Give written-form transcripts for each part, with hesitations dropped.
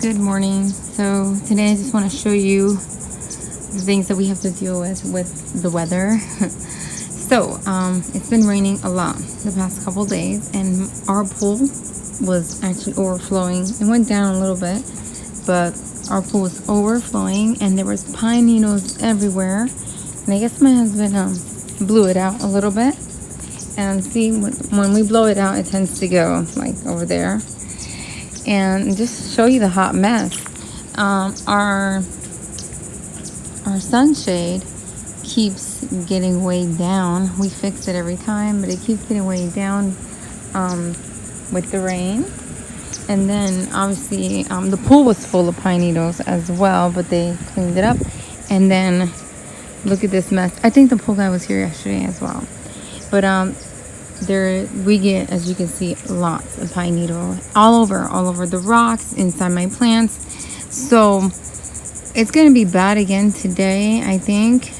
Good morning. So today I just want to show you the things that we have to deal with the weather. It's been raining a lot the past couple days, and our pool was actually overflowing. It went down a little bit, but our pool was overflowing, and there was pine needles everywhere. And I guess my husband blew it out a little bit. And see, when we blow it out, it tends to go like over there. And just show you the hot mess. Our sunshade keeps getting weighed down. We fix it every time, but it keeps getting weighed down with the rain. And then obviously the pool was full of pine needles as well, but they cleaned it up. And then look at this mess. I think the pool guy was here yesterday as well. But we get, as you can see, lots of pine needle all over the rocks, inside my plants. So it's gonna be bad again today, I think.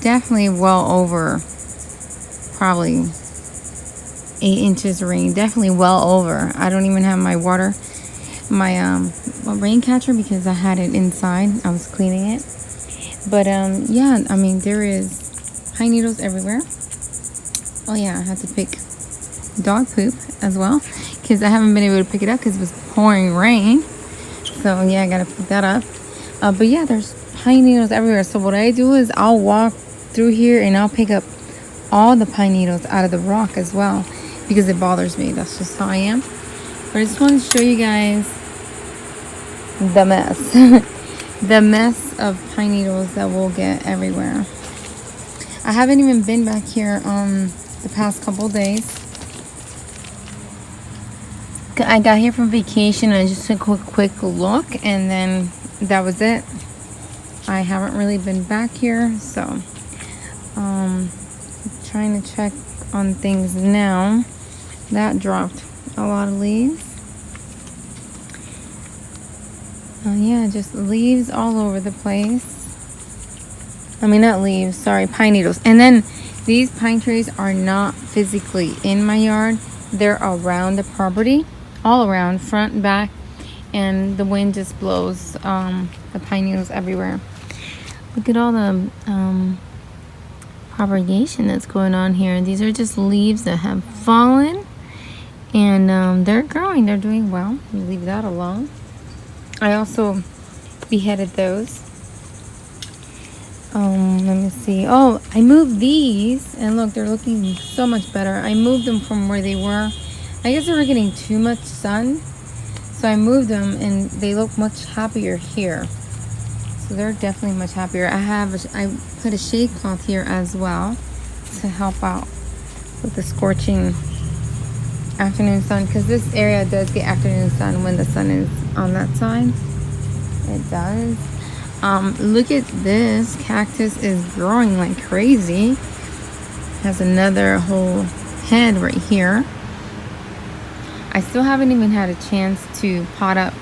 Definitely well over probably 8 inches of rain. Definitely well over. I don't even have my rain catcher because I had it inside. I was cleaning it. But yeah, I mean, there is pine needles everywhere. Oh yeah, I had to pick dog poop as well because I haven't been able to pick it up because it was pouring rain. So yeah, I gotta pick that up. But yeah, there's pine needles everywhere. So what I do is I'll walk through here and I'll pick up all the pine needles out of the rock as well because it bothers me. That's just how I am. But I just wanted to show you guys the mess. The mess of pine needles that we'll get everywhere. I haven't even been back here the past couple days. I got here from vacation and I just took a quick look, and then that was it. I haven't really been back here, so trying to check on things now. That dropped a lot of leaves. Yeah, just leaves all over the place. I mean, not leaves, sorry, pine needles. And then these pine trees are not physically in my yard. They're around the property, all around, front and back. And the wind just blows the pine needles everywhere. Look at all the propagation that's going on here. These are just leaves that have fallen. And they're growing. They're doing well. We leave that alone. I also beheaded those. Let me see. Oh, I moved these, and look, they're looking so much better. I moved them from where they were. I guess they were getting too much sun, so I moved them, and they look much happier here. So they're definitely much happier. I put a shade cloth here as well to help out with the scorching afternoon sun, because this area does get afternoon sun when the sun is on that side. It does. Look at this. Cactus is growing like crazy. Has another whole head right here. I still haven't even had a chance to pot up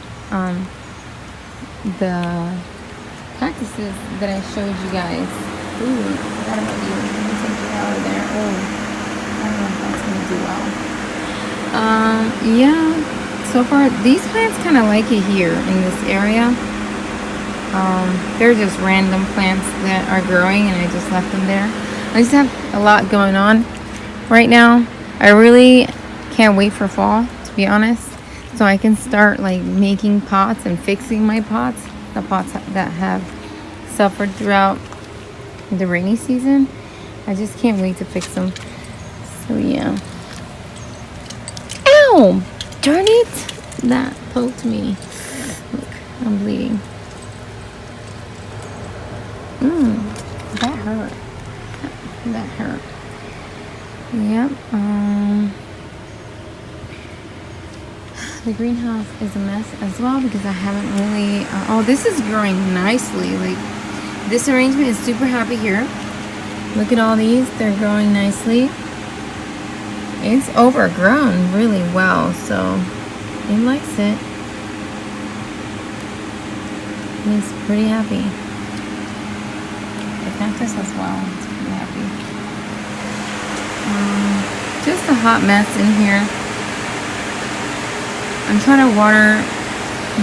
the cactuses that I showed you guys. Ooh, I forgot about you. Let me take you out of there. Oh, I don't know if that's gonna do well. Yeah, so far these plants kind of like it here in this area. They're just random plants that are growing, and I just left them there. I just have a lot going on right now. I really can't wait for fall, to be honest, so I can start like making pots and fixing my pots, the pots that have suffered throughout the rainy season. I just can't wait to fix them. So yeah. Ow! Darn it! That poked me. Look, I'm bleeding. That hurt. That hurt. Yep. The greenhouse is a mess as well because I haven't really. Oh, this is growing nicely. Like, this arrangement is super happy here. Look at all these. They're growing nicely. It's overgrown really well, so it likes it. It's pretty happy. The cactus as well. It's pretty happy. Just a hot mess in here. I'm trying to water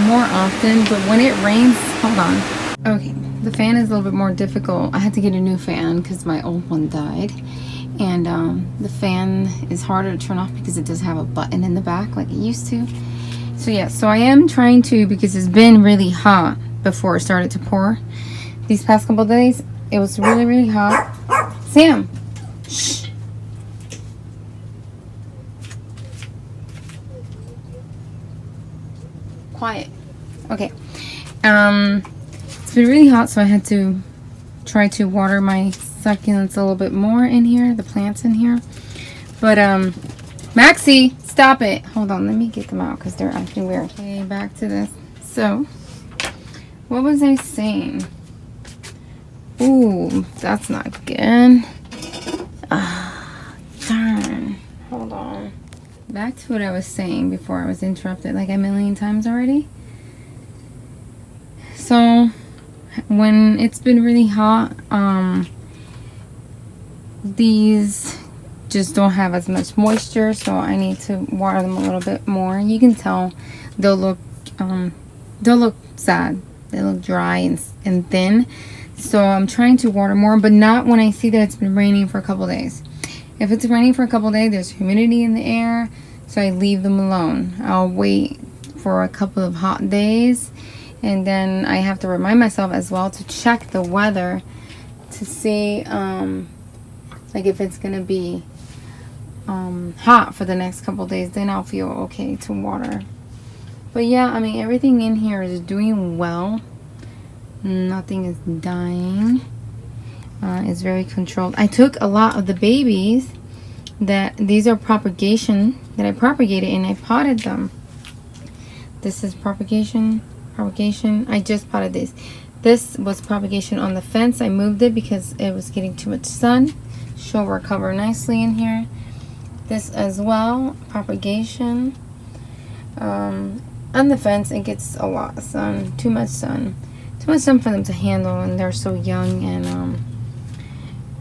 more often, but when it rains, hold on. Okay, the fan is a little bit more difficult. I had to get a new fan because my old one died. And the fan is harder to turn off because it does have a button in the back like it used to. So yeah, so I am trying to, because it's been really hot before it started to pour. These past couple of days, it was really, really hot. Sam! Shh! Quiet. Okay. It's been really hot, so I had to try to water my succulents a little bit more in here, the plants in here. But Maxie, stop it. Hold on, let me get them out because they're acting weird. Okay, back to this. So, what was I saying? Ooh, that's not good. Darn. Hold on. Back to what I was saying before I was interrupted like a million times already. So, when it's been really hot, these just don't have as much moisture, so I need to water them a little bit more. You can tell they'll look sad. They look dry and thin. So I'm trying to water more, but not when I see that it's been raining for a couple days. If it's raining for a couple days, there's humidity in the air, so I leave them alone. I'll wait for a couple of hot days, and then I have to remind myself as well to check the weather to see like if it's gonna be hot for the next couple days. Then I'll feel okay to water. But yeah, I mean, everything in here is doing well. Nothing is dying. It's very controlled. I took a lot of the babies that these are propagation that I propagated, and I potted them. This is propagation. I just potted this. This was propagation on the fence. I moved it because it was getting too much sun. She'll recover nicely in here. This as well, propagation. On the fence, it gets a lot of sun. Too much sun. Too much sun for them to handle, and they're so young. And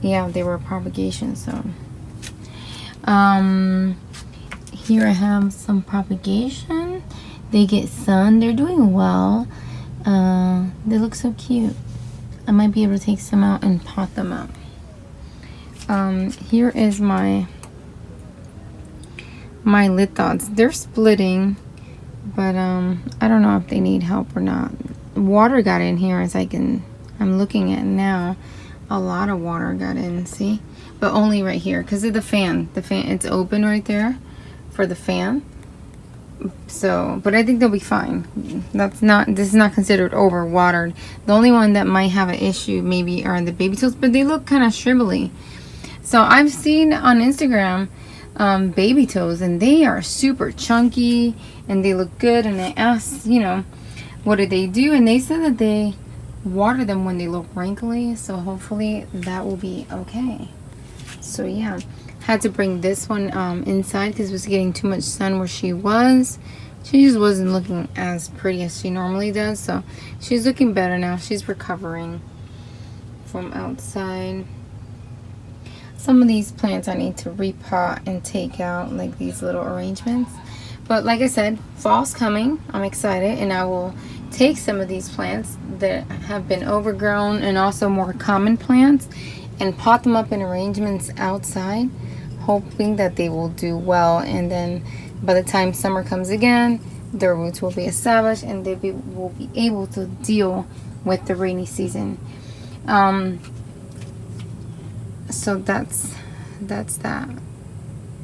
yeah, they were propagation. So here I have some propagation. They get sun. They're doing well. They look so cute. I might be able to take some out and pot them up. Here is my lithods. They're splitting, but I don't know if they need help or not. Water got in here, as I'm looking at now. A lot of water got in, see? But only right here because of the fan. The fan, it's open right there for the fan. So, but I think they'll be fine. This is not considered over watered. The only one that might have an issue maybe are the baby toes, but they look kind of shrivelly. So I've seen on Instagram baby toes, and they are super chunky and they look good. And I asked, you know, what do they do? And they said that they water them when they look wrinkly. So hopefully that will be okay. So yeah. Had to bring this one inside because it was getting too much sun where she was. She just wasn't looking as pretty as she normally does. So she's looking better now. She's recovering from outside. Some of these plants I need to repot and take out, like these little arrangements. But like I said, fall's coming. I'm excited, and I will take some of these plants that have been overgrown and also more common plants and pot them up in arrangements outside, hoping that they will do well. And then by the time summer comes again, their roots will be established and they will be able to deal with the rainy season. So that's that.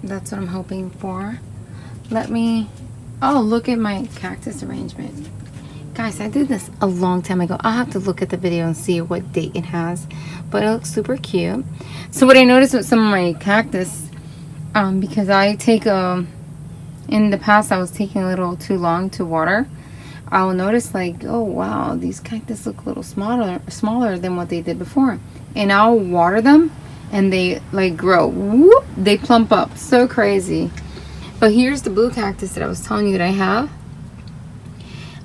That's what I'm hoping for. Oh, look at my cactus arrangement. Guys, I did this a long time ago. I'll have to look at the video and see what date it has. But it looks super cute. So what I noticed with some of my cactus, because I take in the past I was taking a little too long to water. I'll notice like, oh wow, these cactus look a little smaller than what they did before. And I'll water them and they like grow. Whoop, they plump up. So crazy. But here's the blue cactus that I was telling you that I have.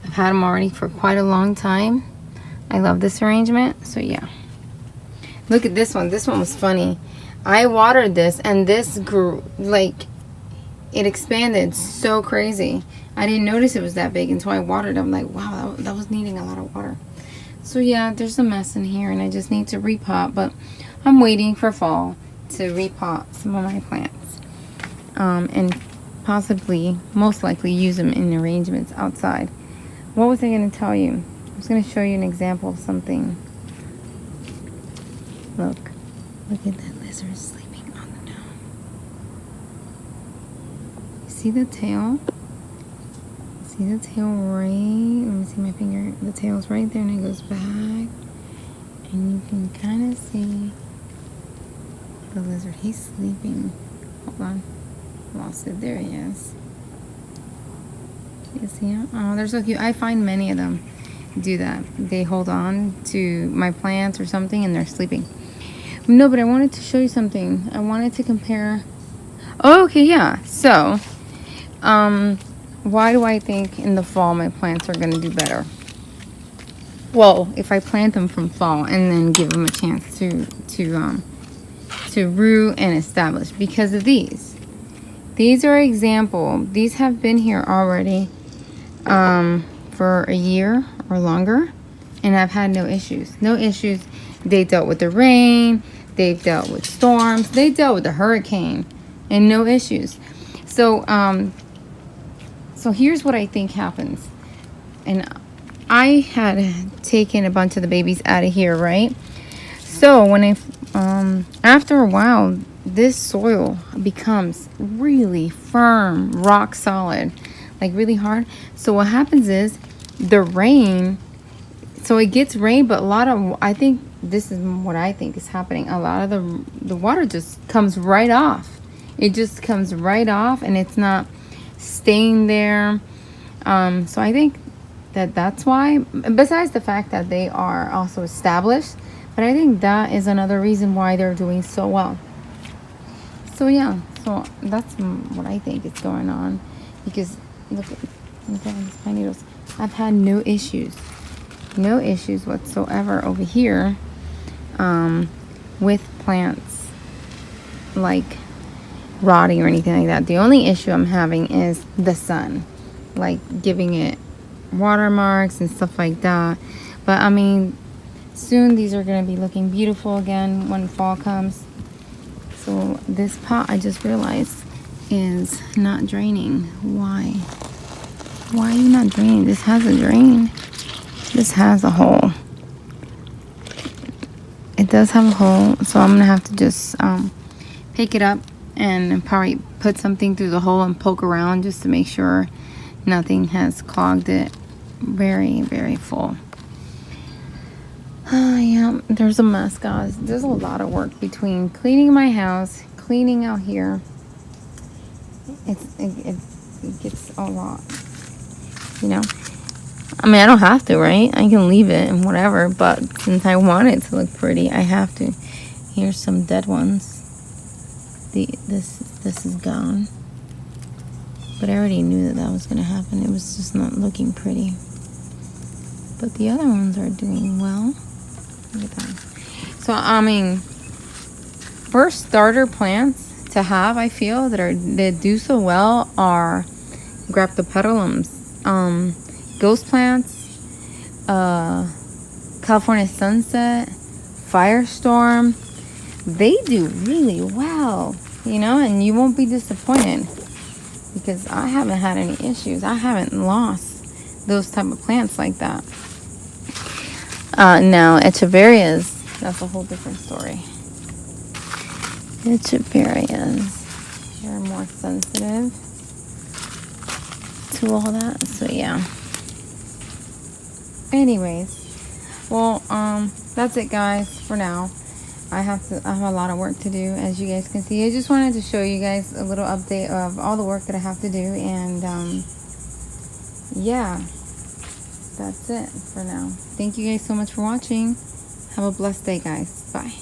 I've had them already for quite a long time. I love this arrangement. So yeah. Look at this one. This one was funny. I watered this and this grew, like, it expanded so crazy. I didn't notice it was that big until I watered them. Like, wow, that was needing a lot of water. So yeah, there's a mess in here, and I just need to repot. But I'm waiting for fall to repot some of my plants, and possibly, most likely, use them in arrangements outside. What was I going to tell you? I was going to show you an example of something. Look at that lizard sleeping on the dome. See the tail? See the tail right? Let me see my finger. The tail's right there, and it goes back, and you can kind of see the lizard. He's sleeping. Hold on, lost it. There he is. You see him? Oh, they're so cute. I find many of them do that. They hold on to my plants or something, and they're sleeping. No, but I wanted to show you something. I wanted to compare. Oh, okay, yeah. So, why do I think in the fall my plants are going to do better? Well, if I plant them from fall and then give them a chance to root and establish, because of these. These are example. These have been here already for a year or longer, and I've had no issues. No issues. They dealt with the rain. They've dealt with storms. They dealt with the hurricane, and no issues. So, so here's what I think happens. And I had taken a bunch of the babies out of here, right? So when after a while, this soil becomes really firm, rock solid, like really hard. So what happens is the rain, so it gets rain, but a lot of, I think this is what I think is happening. A lot of the water just comes right off. It just comes right off, and it's not staying there. So I think that's why, besides the fact that they are also established, but I think that is another reason why they're doing so well. So yeah, so that's what I think is going on, because look at these pine needles. I've had no issues whatsoever over here with plants like rotting or anything like that. The only issue I'm having is the sun, like giving it watermarks and stuff like that. But I mean, soon these are going to be looking beautiful again when fall comes. So this pot, I just realized, is not draining. Why are you not draining? This has a drain. This has a hole. It does have a hole, so I'm gonna have to just pick it up and probably put something through the hole and poke around just to make sure nothing has clogged it. Very, very full. Yeah, there's a mess, guys. There's a lot of work between cleaning my house, cleaning out here. It gets a lot, you know. I mean, I don't have to, right? I can leave it and whatever, but since I want it to look pretty, I have to. Here's some dead ones. This is gone. But I already knew that was going to happen. It was just not looking pretty. But the other ones are doing well. Look at that. So, I mean, first starter plants to have, I feel, that do so well are Graptopetalums, ghost plants, California Sunset, Firestorm. They do really well, you know, and you won't be disappointed because I haven't had any issues. I haven't lost those type of plants like that. Now, Echeverias, that's a whole different story. Echeverias, they're more sensitive to all that. So yeah. Anyways, well, that's it, guys, for now. I have a lot of work to do, as you guys can see. I just wanted to show you guys a little update of all the work that I have to do, and yeah, that's it for now. Thank you guys so much for watching. Have a blessed day, guys. Bye.